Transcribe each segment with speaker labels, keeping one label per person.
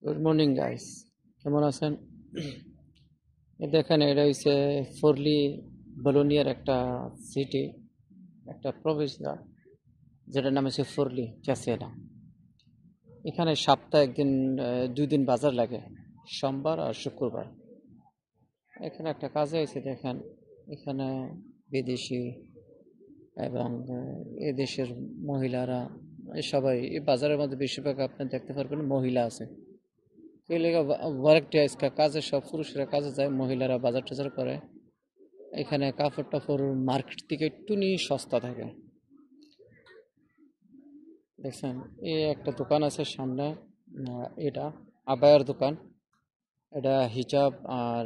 Speaker 1: Good morning guys, কেমন আছেন? দেখেন, এটা হচ্ছে ফরলি বলোনিয়ার একটা সিটি, একটা প্রবেশদ্বার, যেটার নাম হচ্ছে ফরলি ক্যাসেলা। এখানে সপ্তাহে একদিন, 2 দিন বাজার লাগে, সোমবার আর শুক্রবার। এখানে একটা কাজে হয়েছে, দেখেন এখানে বিদেশি এবং এ দেশের মহিলারা সবাই এই বাজারের মধ্যে বেশিরভাগ আপনি দেখতে পারবেন মহিলা আছে। এই লেগে ওয়ার্কটা আজকে কাজে সব পুরুষরা কাজে যায়, মহিলারা বাজার টাজার করে। এখানে কাপড় টাপড় মার্কেট থেকে একটু নিয়ে সস্তা থাকে। দেখছেন, এই একটা দোকান আছে সামনে, এটা আবায়ার দোকান। এটা হিজাব আর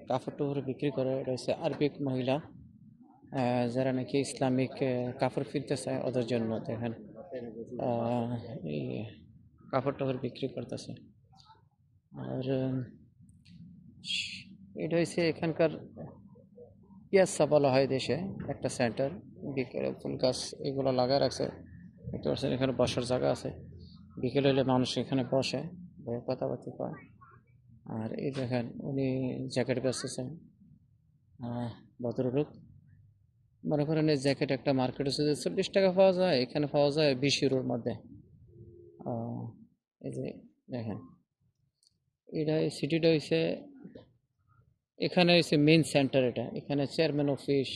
Speaker 1: কাপড় টাপড় বিক্রি করে। এটা হচ্ছে আরবিক মহিলা, যারা নাকি ইসলামিক কাপড় কিনতে চায় ওদের জন্য। দেখেন আহ, এই কাপড় টাপড় বিক্রি করতেছে। আর এটা হচ্ছে এখানকার পিয়াসা বলা হয় দেশে, একটা সেন্টার। বিকেলে ফুল গাছ এগুলো লাগায় রাখছে, দেখতে পাচ্ছেন। এখানে বসার জায়গা আছে, বিকেল হলে মানুষ এখানে বসে, কথাবার্তা কয়। আর এই দেখেন, উনি জ্যাকেট বেচতেছেন, ভদ্রলোক। মনে করেন এই জ্যাকেট একটা মার্কেটে 40 টাকা পাওয়া যায়, এখানে পাওয়া যায় 20 ইউরোর মধ্যে। এই যে দেখেন, এটা এই সিটিটা হয়েছে, এখানে হচ্ছে মেইন সেন্টার। এটা এখানে চেয়ারম্যান অফিস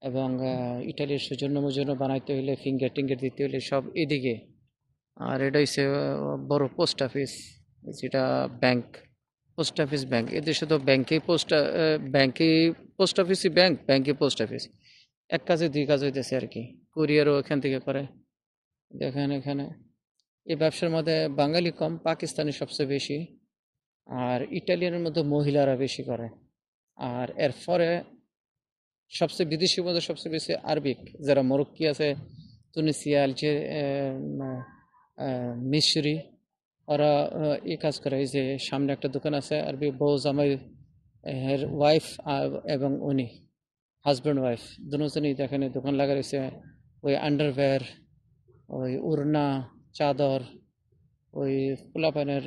Speaker 1: এবং ইটালির সৌজন্য মৌজন্য বানাইতে হইলে ফিঙ্গার টিঙ্গার দিতে হইলে সব এদিকে। আর এটা হচ্ছে বড় পোস্ট অফিস, যেটা ব্যাংক, পোস্ট অফিস ব্যাংক। এদেশে তো ব্যাংকে পোস্ট অফিসই ব্যাংক, ব্যাংকে পোস্ট অফিস। এক কাজে দুই কাজ হইতেছে আর কি। কুরিয়ারও এখান থেকে করে। দেখেন এখানে এই ব্যবসার মধ্যে বাঙালি কম, পাকিস্তানি সবচেয়ে বেশি। আর ইটালিয়ানের মধ্যে মহিলারা বেশি করে। আর এরপরে সবচেয়ে বিদেশির মধ্যে সবচেয়ে বেশি আরবিক, যারা মরক্কি আছে, তুনিসিয়া, মিশরি, ওরা এই কাজ করে। এই যে সামনে একটা দোকান আছে, আরবি বউ জামাই এর ওয়াইফ এবং উনি হাজব্যান্ড ওয়াইফ দুজনেই দেখেন এই দোকান লাগা রয়েছে। ওই আন্ডারওয়্যার, ওই উড়না, চাদর, ওই পোলাপানের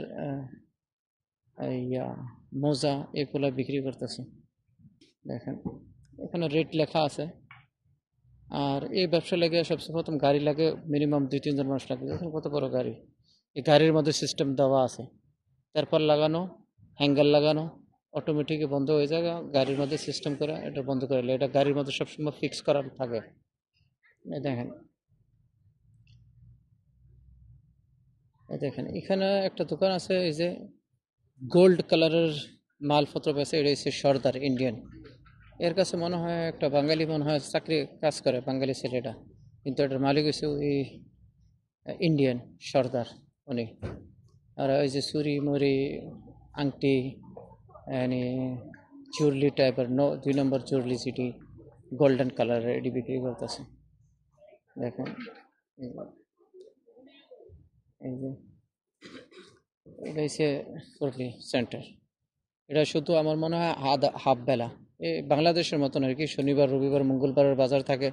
Speaker 1: ইয়া মোজা, এগুলা বিক্রি করতেছে। দেখেন এখানে রেট লেখা আছে। আর এই ব্যবসা লাগে সবচেয়ে প্রথম গাড়ি লাগে, মিনিমাম 2-3 জন মানুষ লাগে। দেখেন কত বড় গাড়ি, এই গাড়ির মধ্যে সিস্টেম দেওয়া আছে, তারপর লাগানো, হ্যাঙ্গার লাগানো, অটোমেটিক বন্ধ হয়ে যায়। গাড়ির মধ্যে সিস্টেম করে এটা বন্ধ করে, এটা গাড়ির মধ্যে সবসময় ফিক্স করা থাকে। এই দেখেন, এই দেখেন এখানে একটা দোকান আছে, এই যে গোল্ড কালারের মালপত্র বেছে। এটা হচ্ছে সর্দার ইন্ডিয়ান। এর কাছে মনে হয় একটা বাঙালি, মনে হয় চাকরি কাজ করে, বাঙালি ছেলেটা, কিন্তু এটার মালিক হচ্ছে ওই ইন্ডিয়ান সর্দার উনি। আর ওই যে চুরি মুড়ি, আংটি, মানে চুরলি টাইপের 2 নম্বর চুরলি সিটি, গোল্ডেন কালারের, এটি বিক্রি করতেছে। দেখেন এই যে এটা হচ্ছে চুরলি সেন্টার। এটা শুধু আমার মনে হয় হাফ বেলা, এই বাংলাদেশের মতন আর কি। শনিবার রবিবার মঙ্গলবারের বাজার থাকে,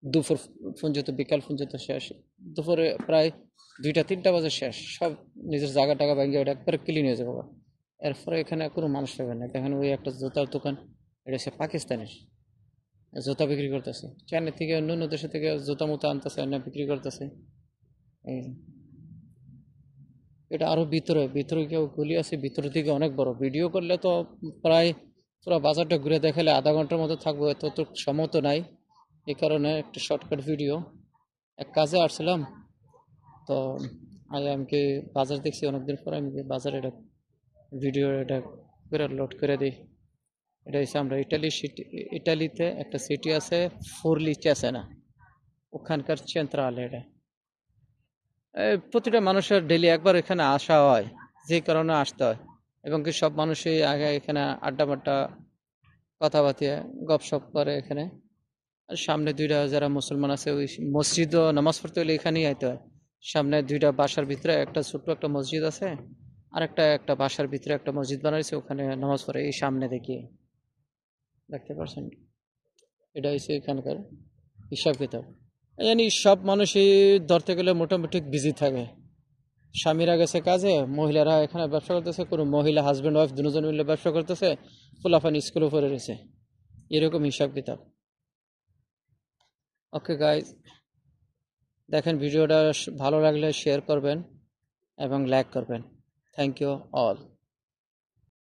Speaker 1: দুপুর পর্যন্ত, বিকাল পর্যন্ত শেষ। দুপুরে প্রায় 2টা 3টা বাজে শেষ, সব নিজের জায়গা টাকা ভেঙে ওটা একবারে ক্লিন হয়ে যাবে। এরপরে এখানে কোনো মানুষ পাবে না। দেখেন ওই একটা জুতার দোকান, এটা হচ্ছে পাকিস্তানের, জুতা বিক্রি করতেছে। চায়না থেকে অন্য অন্য দেশের থেকে জুতা মুতা আনতেছে, না বিক্রি করতেছে। এই এটা আরো ভিতরে ভিতরে কেউ গলি আছে, ভিতরের দিকে অনেক বড়। ভিডিও করলে তো প্রায় পুরো বাজারটা ঘুরে দেখালে আধা ঘন্টার মতো থাকবো, এত তো সময় তো নাই। এই কারণে একটা শর্টকাট ভিডিও। এক কাজে আসছিলাম তো, আমি কি বাজার দেখছি অনেকদিন পরে, আমি কি বাজারে এটা ভিডিও এটা করে লোড করে দিই। এটা হচ্ছে আমরা ইটালিতে একটা সিটি আছে, ফোরলি চেসেনা, ওখানকার চেন্ত্রালে। এটা প্রতিটা মানুষের ডেলি একবার এখানে আসা হয়, যে কারণে আসতে হয়। এবং কি সব মানুষই আগে এখানে আড্ডা মাড্ডা, কথাবার্তা, গপসপ করে এখানে। আর সামনে দুইটা যারা মুসলমান আছে, ওই মসজিদও নামাজ পড়তে হলে এখানেই আইতে হয়। সামনে দুইটা বাসার ভিতরে একটা ছোট্ট একটা মসজিদ আছে, আর একটা বাসার ভিতরে একটা মসজিদ বানাইছে, ওখানে নামাজ পড়ে এই সামনে দেখি, দেখতে পাচ্ছেন। এটা হচ্ছে এখানকার হিসাব কিতাব। জানি সব মানুষই ধরতে গেলে মোটামুটি বিজি থাকে। স্বামীরা গেছে কাজে, মহিলারা এখানে ব্যবসা করতেছে, কোনো মহিলা হাজব্যান্ড ওয়াইফ দুজন মিলে ব্যবসা করতেছে, পোলাপান স্কুলে পড়ে রয়েছে, এরকম হিসাব কিতাব। ওকে গাইজ, দেখেন ভিডিওটা ভালো লাগলে শেয়ার করবেন এবং লাইক করবেন। Thank you all.